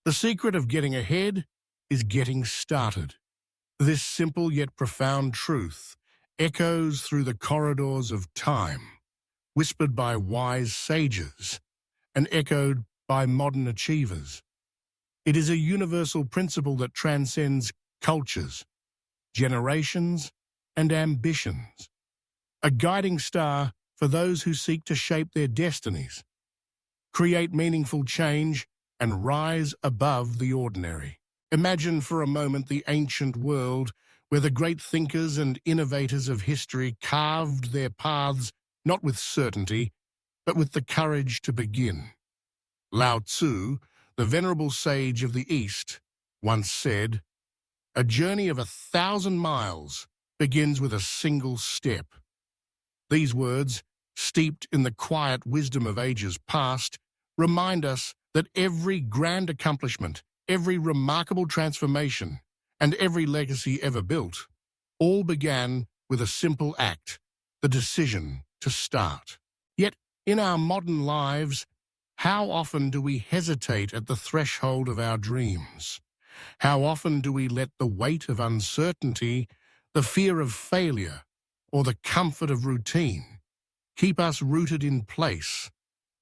The secret of getting ahead is getting started. This simple yet profound truth echoes through the corridors of time, whispered by wise sages and echoed by modern achievers. It is a universal principle that transcends cultures, generations, and ambitions, a guiding star for those who seek to shape their destinies, create meaningful change, and rise above the ordinary. Imagine for a moment the ancient world where the great thinkers and innovators of history carved their paths not with certainty, but with the courage to begin. Lao Tzu, the venerable sage of the East, once said, "A journey of 1,000 miles begins with a single step." These words, steeped in the quiet wisdom of ages past, remind us that every grand accomplishment, every remarkable transformation, and every legacy ever built, all began with a simple act, the decision to start. Yet, in our modern lives, how often do we hesitate at the threshold of our dreams? How often do we let the weight of uncertainty, the fear of failure, or the comfort of routine keep us rooted in place,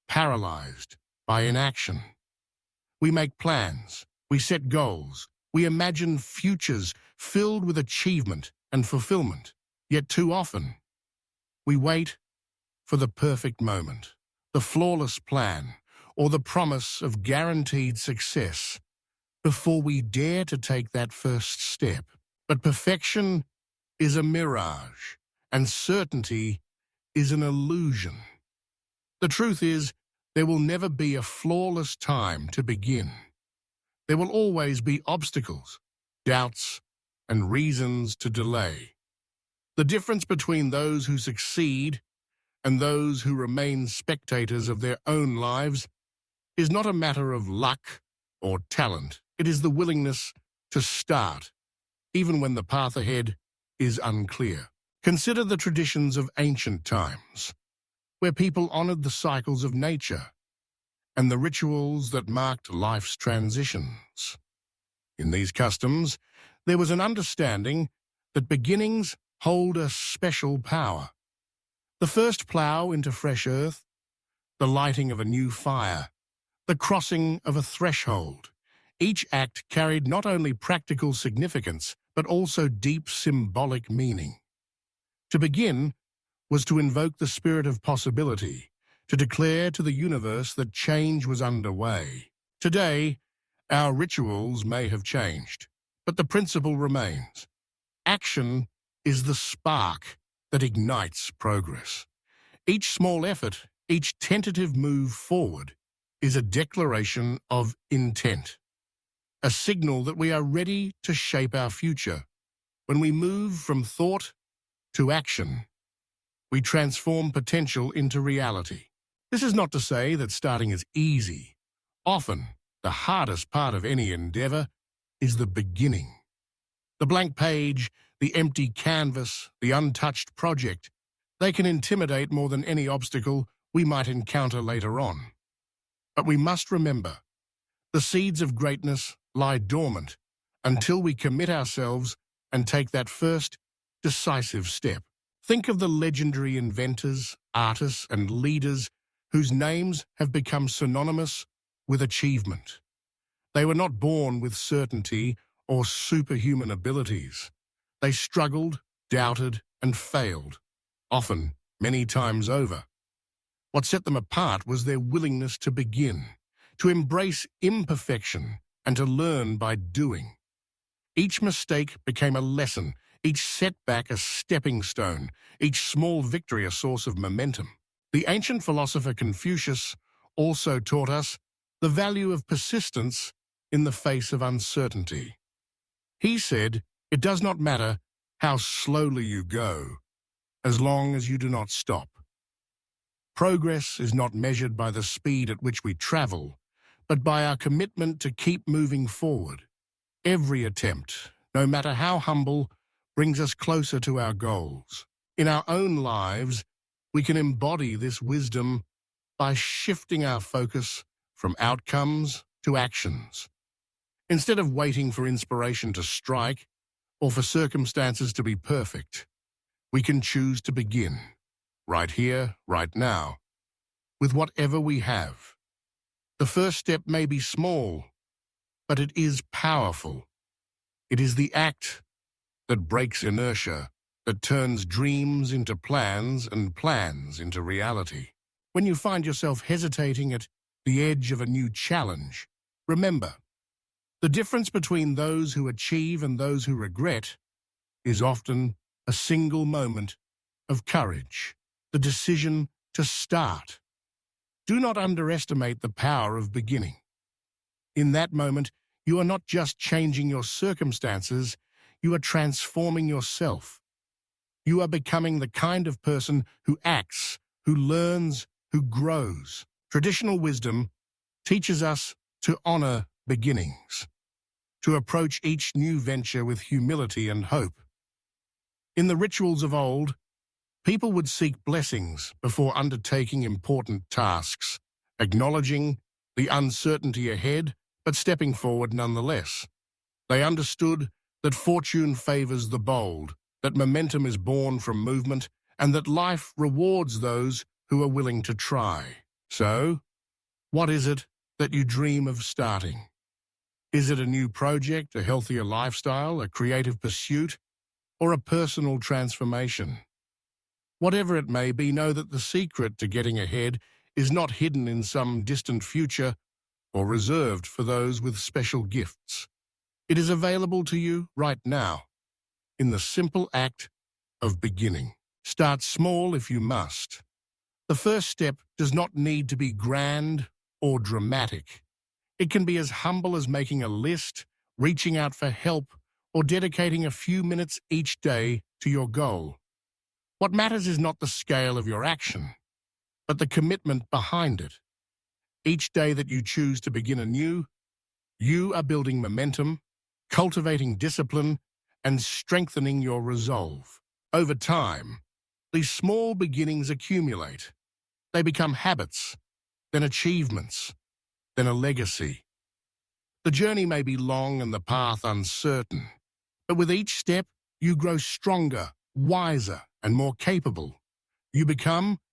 paralyzed by inaction? We make plans, we set goals, we imagine futures filled with achievement and fulfillment, yet too often, we wait for the perfect moment, the flawless plan, or the promise of guaranteed success before we dare to take that first step. But perfection is a mirage, and certainty is an illusion. The truth is, there will never be a flawless time to begin. There will always be obstacles, doubts, and reasons to delay. The difference between those who succeed and those who remain spectators of their own lives is not a matter of luck or talent. It is the willingness to start, even when the path ahead is unclear. Consider the traditions of ancient times, where people honored the cycles of nature and the rituals that marked life's transitions. In these customs, there was an understanding that beginnings hold a special power. The first plough into fresh earth, the lighting of a new fire, the crossing of a threshold. Each act carried not only practical significance, but also deep symbolic meaning. To begin was to invoke the spirit of possibility, to declare to the universe that change was underway. Today, our rituals may have changed, but the principle remains. Action is the spark that ignites progress. Each small effort, each tentative move forward, is a declaration of intent, a signal that we are ready to shape our future. When we move from thought to action, we transform potential into reality. This is not to say that starting is easy. Often, the hardest part of any endeavor is the beginning. The blank page, the empty canvas, the untouched project, they can intimidate more than any obstacle we might encounter later on. But we must remember, the seeds of greatness lie dormant until we commit ourselves and take that first, decisive step. Think of the legendary inventors, artists, and leaders whose names have become synonymous with achievement. They were not born with certainty or superhuman abilities. They struggled, doubted, and failed, often many times over. What set them apart was their willingness to begin, to embrace imperfection, and to learn by doing. Each mistake became a lesson, each setback a stepping stone, each small victory a source of momentum. The ancient philosopher Confucius also taught us the value of persistence in the face of uncertainty. He said, "It does not matter how slowly you go, as long as you do not stop." Progress is not measured by the speed at which we travel, but by our commitment to keep moving forward. Every attempt, no matter how humble, brings us closer to our goals. In our own lives, we can embody this wisdom by shifting our focus from outcomes to actions. Instead of waiting for inspiration to strike or for circumstances to be perfect, we can choose to begin, right here, right now, with whatever we have. The first step may be small, but it is powerful. It is the act that breaks inertia, that turns dreams into plans and plans into reality. When you find yourself hesitating at the edge of a new challenge, remember, the difference between those who achieve and those who regret is often a single moment of courage, the decision to start. Do not underestimate the power of beginning. In that moment, you are not just changing your circumstances, you are transforming yourself. You are becoming the kind of person who acts, who learns, who grows. Traditional wisdom teaches us to honor beginnings, to approach each new venture with humility and hope. In the rituals of old, people would seek blessings before undertaking important tasks, acknowledging the uncertainty ahead, but stepping forward nonetheless. They understood that fortune favors the bold, that momentum is born from movement, and that life rewards those who are willing to try. So, what is it that you dream of starting? Is it a new project, a healthier lifestyle, a creative pursuit, or a personal transformation? Whatever it may be, know that the secret to getting ahead is not hidden in some distant future or reserved for those with special gifts. It is available to you right now, in the simple act of beginning. Start small if you must. The first step does not need to be grand or dramatic. It can be as humble as making a list, reaching out for help, or dedicating a few minutes each day to your goal. What matters is not the scale of your action, but the commitment behind it. Each day that you choose to begin anew, you are building momentum, cultivating discipline, and strengthening your resolve. Over time, these small beginnings accumulate. They become habits, then achievements, then a legacy. The journey may be long and the path uncertain, but with each step, you grow stronger, wiser, and more capable. You become